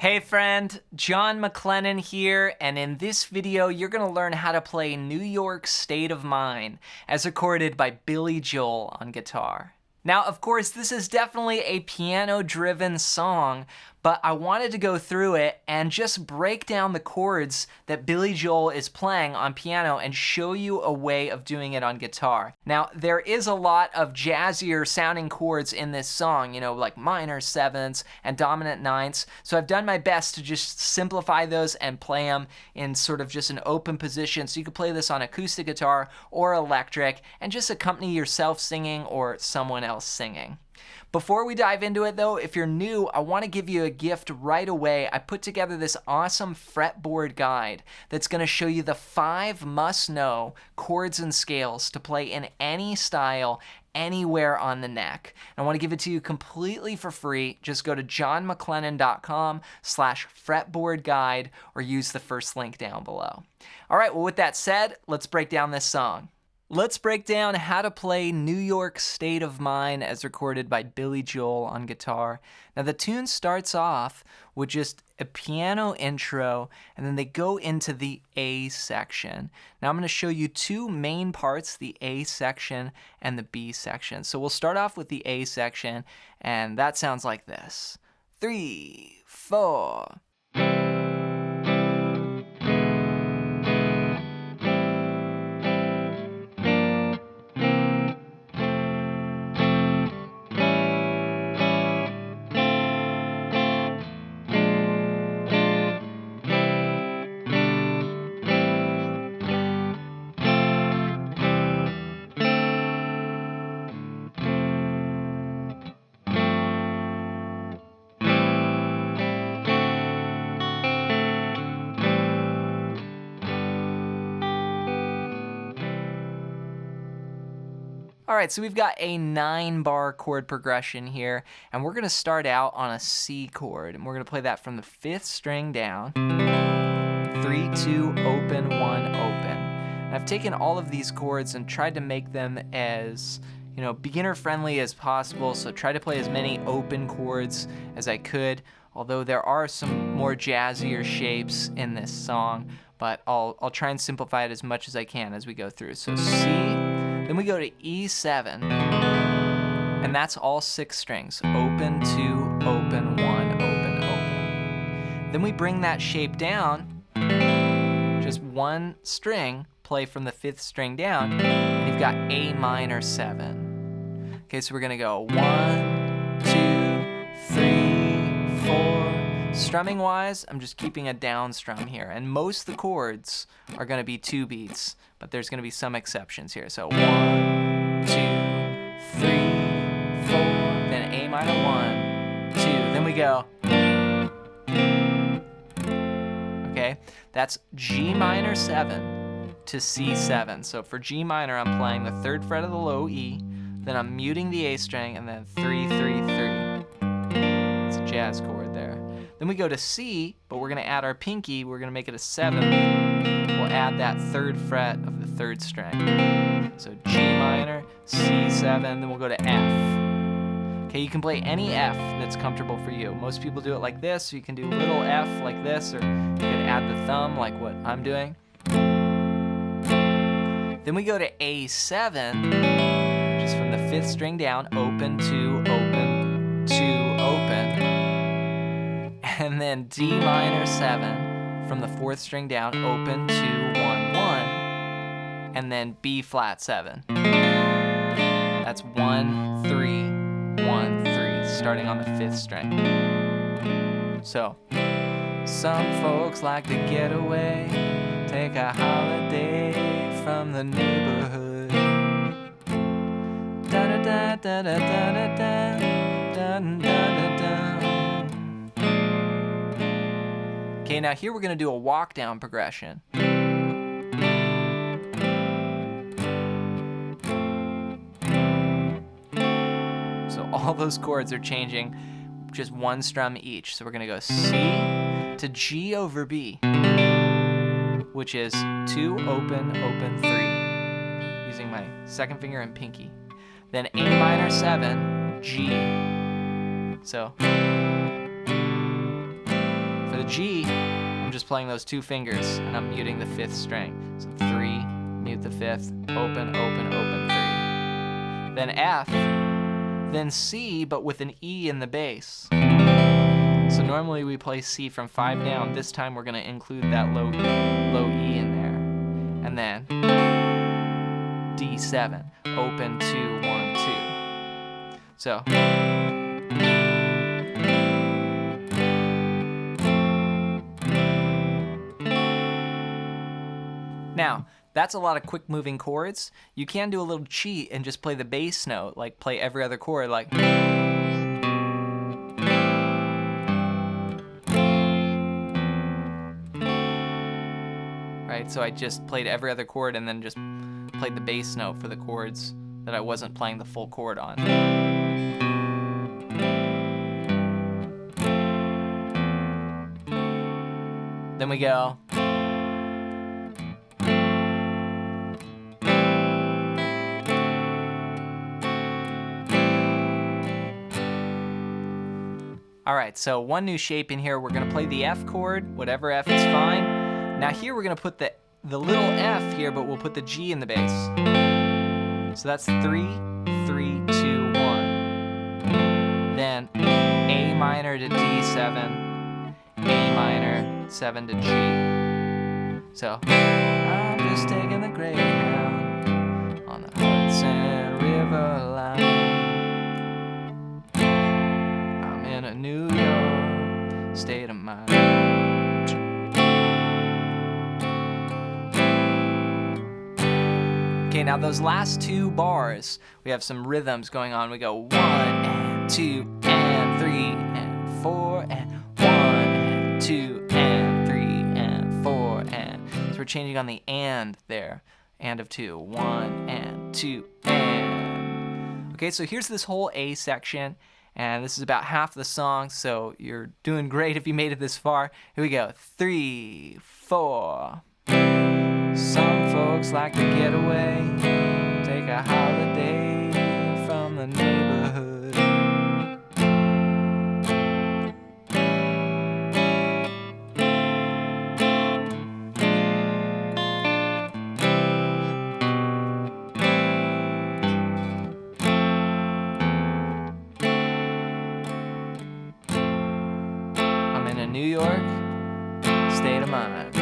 Hey friend, John MacLennan here, and in this video you're going to learn how to play New York State of Mind as recorded by Billy Joel on guitar. Now, of course, this is definitely a piano-driven song, but I wanted to go through it and just break down the chords that Billy Joel is playing on piano and show you a way of doing it on guitar. Now, there is a lot of jazzier sounding chords in this song, you know, like minor sevenths and dominant ninths, so I've done my best to just simplify those and play them in sort of just an open position, so you could play this on acoustic guitar or electric and just accompany yourself singing or someone else singing. Before we dive into it though, if you're new, I want to give you a gift right away. I put together this awesome fretboard guide that's going to show you the 5 must-know chords and scales to play in any style, anywhere on the neck. And I want to give it to you completely for free. Just go to johnmaclennan.com/fretboard guide or use the first link down below. All right, well with that said, let's break down this song. Let's break down how to play New York State of Mind as recorded by Billy Joel on guitar. Now the tune starts off with just a piano intro and then they go into the A section. Now I'm going to show you 2 main parts, the A section and the B section. So we'll start off with the A section and that sounds like this. 3, 4. All right, so we've got a 9-bar chord progression here, and we're gonna start out on a C chord, and we're gonna play that from the 5th string down, 3, 2, open, 1, open. And I've taken all of these chords and tried to make them as, you know, beginner-friendly as possible, so try to play as many open chords as I could, although there are some more jazzier shapes in this song, but I'll try and simplify it as much as I can as we go through. So C, then we go to E7, and that's all 6 strings. Open, 2, open, 1, open, open. Then we bring that shape down, just 1 string, play from the 5th string down, and you've got A minor 7. Okay, so we're gonna go 1, 2, 3, 4. Strumming wise, I'm just keeping a down strum here, and most of the chords are gonna be 2 beats, but there's gonna be some exceptions here. So 1, 2, 3, 4, then A minor 1, 2, then we go. Okay, that's G minor 7 to C7. So for G minor, I'm playing the 3rd fret of the low E, then I'm muting the A string, and then 3, 3, 3. It's a jazz chord there. Then we go to C, but we're gonna add our pinky, we're gonna make it a 7th. We'll add that 3rd fret of the 3rd string. So G minor, C7, then we'll go to F. Okay, you can play any F that's comfortable for you. Most people do it like this, so you can do little F like this, or you can add the thumb like what I'm doing. Then we go to A7, just from the 5th string down, open, 2, open, 2, open. And then D minor 7 from the 4th string down, open, 2, 1, 1, and then B flat 7. That's 1, 3, 1, 3, starting on the 5th string. So, some folks like to get away, take a holiday from the neighborhood. Da da da da da da da da da da da. Okay, now here we're gonna do a walk down progression. So all those chords are changing just 1 strum each. So we're gonna go C to G over B, which is 2, open, open, 3, using my 2nd finger and pinky. Then A minor 7, G. So For the G, I'm just playing those 2 fingers and I'm muting the 5th string. So 3, mute the 5th, open, open, open, 3. Then F, then C, but with an E in the bass. So normally we play C from 5 down. This time we're gonna include that low E in there. And then D7, open, 2, 1, 2. So. Now, that's a lot of quick moving chords. You can do a little cheat and just play the bass note, like play every other chord, like. Right, so I just played every other chord and then just played the bass note for the chords that I wasn't playing the full chord on. Then we go. All right, so one new shape in here. We're gonna play the F chord, whatever F is fine. Now here we're gonna put the little F here, but we'll put the G in the bass. So that's 3, 3, 2, 1. Then A minor to D7, A minor, 7 to G. So I'm just taking the Greyhound on the Hudson River line. In a New York state of mind. Okay, now those last 2 bars, we have some rhythms going on. We go 1 and 2 and 3 and 4 and 1 and 2 and 3 and 4 and. So we're changing on the and there. And of 2. 1 and 2 and. Okay, so here's this whole A section. And this is about half the song, so you're doing great if you made it this far. Here we go. 3, 4. Some folks like to get away, take a holiday from the neighborhood. New York state of mind.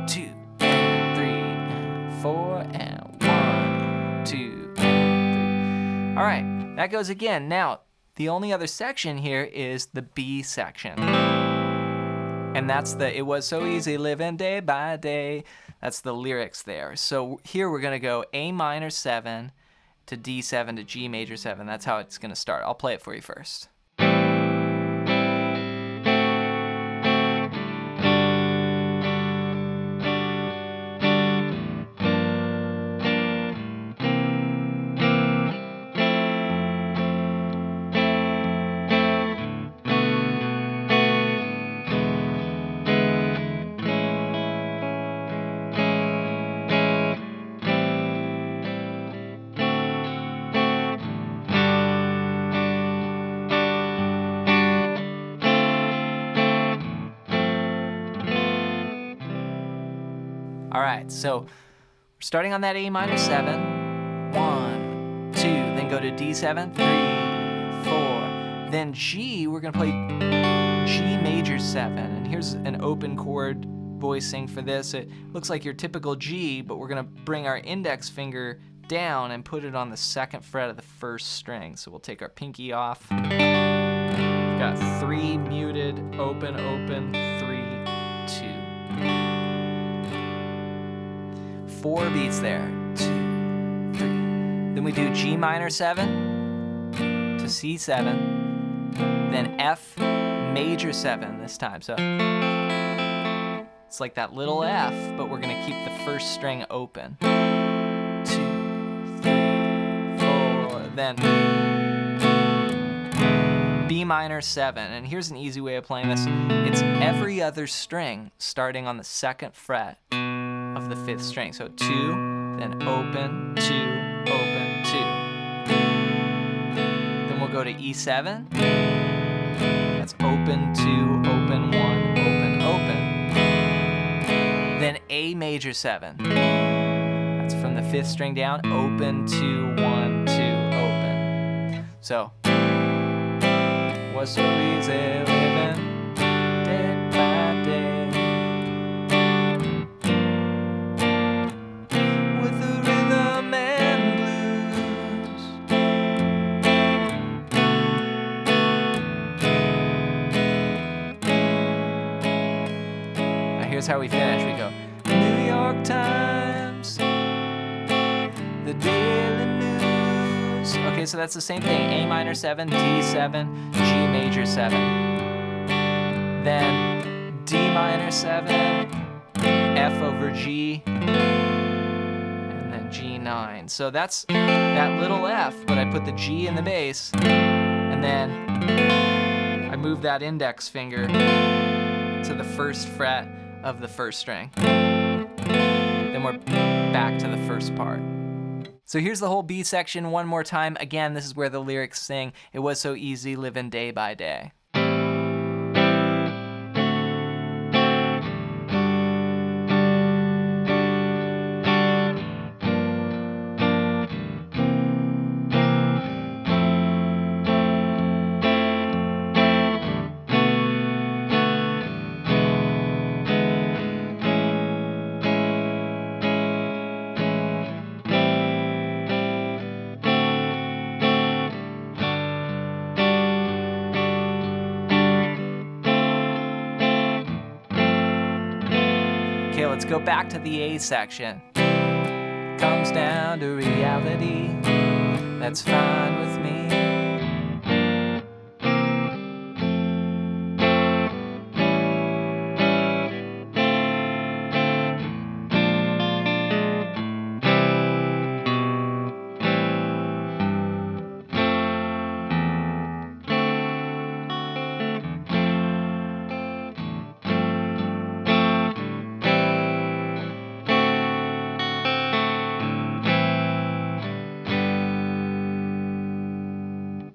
2 and 3 and 4 and 1, 2 and 3. All right, that goes again. Now, the only other section here is the B section. And that's the "It was so easy living day by day." That's the lyrics there. So here we're gonna go A minor 7 to D7 to G major 7. That's how it's gonna start. I'll play it for you first. All right, so we're starting on that A minor 7, 1, 2, then go to D7, 3, 4, then G, we're gonna play G major 7, and here's an open chord voicing for this. It looks like your typical G, but we're gonna bring our index finger down and put it on the 2nd fret of the 1st string. So we'll take our pinky off. We've got 3 muted, open, open, 3, 2. 4 beats there, 2, 3. Then we do G minor 7 to C7, then F major 7 this time. So it's like that little F, but we're gonna keep the 1st string open. 2, 3, 4, then B minor 7. And here's an easy way of playing this. It's every other string starting on the 2nd fret of the 5th string. So 2, then open, 2, open, 2. Then we'll go to E7. That's open, 2, open, 1, then A major 7. That's from the 5th string down, open, 2, 1, 2, open. So, was so easy living day by day with the rhythm and blues. Now here's how we finish. We go, New York Times, the Daily News. Okay, so that's the same thing. A minor 7, D7, G major 7. Then D minor 7, F over G, and then G9. So that's that little F, but I put the G in the bass, and then I move that index finger to the 1st fret of the 1st string. Then we're back to the first part. So here's the whole B section one more time. Again, this is where the lyrics sing, it was so easy living day by day. Okay, let's go back to the A section. Comes down to reality, that's fine with me.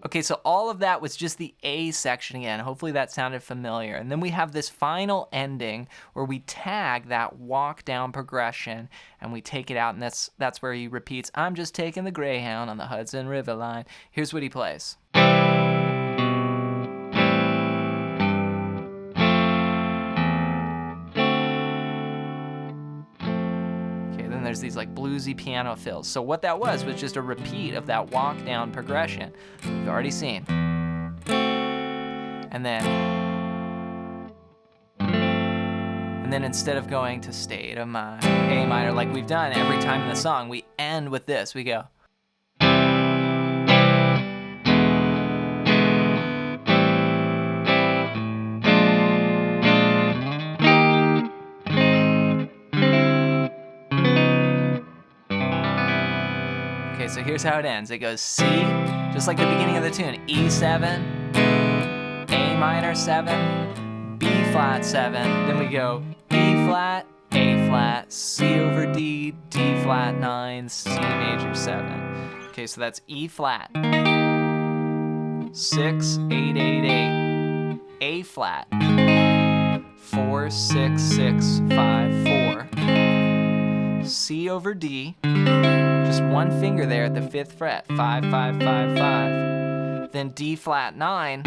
Okay, so all of that was just the A section again. Hopefully that sounded familiar. And then we have this final ending where we tag that walk down progression and we take it out, and that's where he repeats, I'm just taking the Greyhound on the Hudson River line. Here's what he plays. There's these like bluesy piano fills. So what that was just a repeat of that walk down progression we've already seen. And then instead of going to state of my A minor like we've done every time in the song, we end with this. We go. Okay, so here's how it ends. It goes C, just like the beginning of the tune, E7, A minor 7, B flat 7, then we go B flat, A flat, C over D, D flat 9, C major 7. Okay, so that's E flat, 6, 8, 8, 8, A flat, 4, 6, 6, 5, 4, C over D, just one finger there at the 5th fret, 5, 5, 5, 5. Then D flat 9,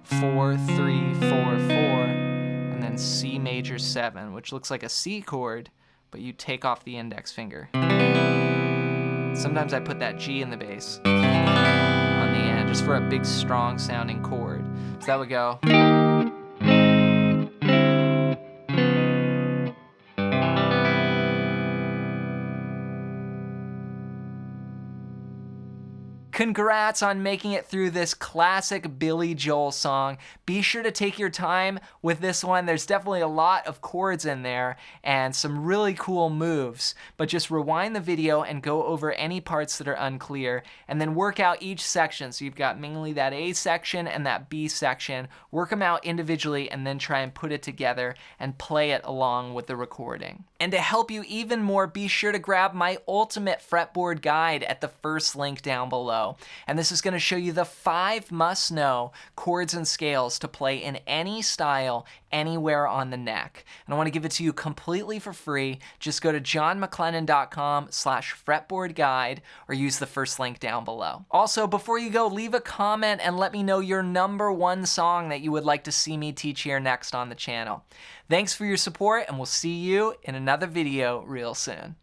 4, 3, 4, 4, and then C major 7, which looks like a C chord, but you take off the index finger. Sometimes I put that G in the bass on the end, just for a big, strong sounding chord. So that would go. Congrats on making it through this classic Billy Joel song. Be sure to take your time with this one. There's definitely a lot of chords in there and some really cool moves, but just rewind the video and go over any parts that are unclear and then work out each section. So you've got mainly that A section and that B section. Work them out individually and then try and put it together and play it along with the recording. And to help you even more, be sure to grab my ultimate fretboard guide at the first link down below. below. And this is going to show you the 5 must-know chords and scales to play in any style, anywhere on the neck. And I want to give it to you completely for free. Just go to johnmaclennan.com/fretboard guide or use the first link down below. Also, before you go, leave a comment and let me know your #1 song that you would like to see me teach here next on the channel. Thanks for your support, and we'll see you in another video real soon.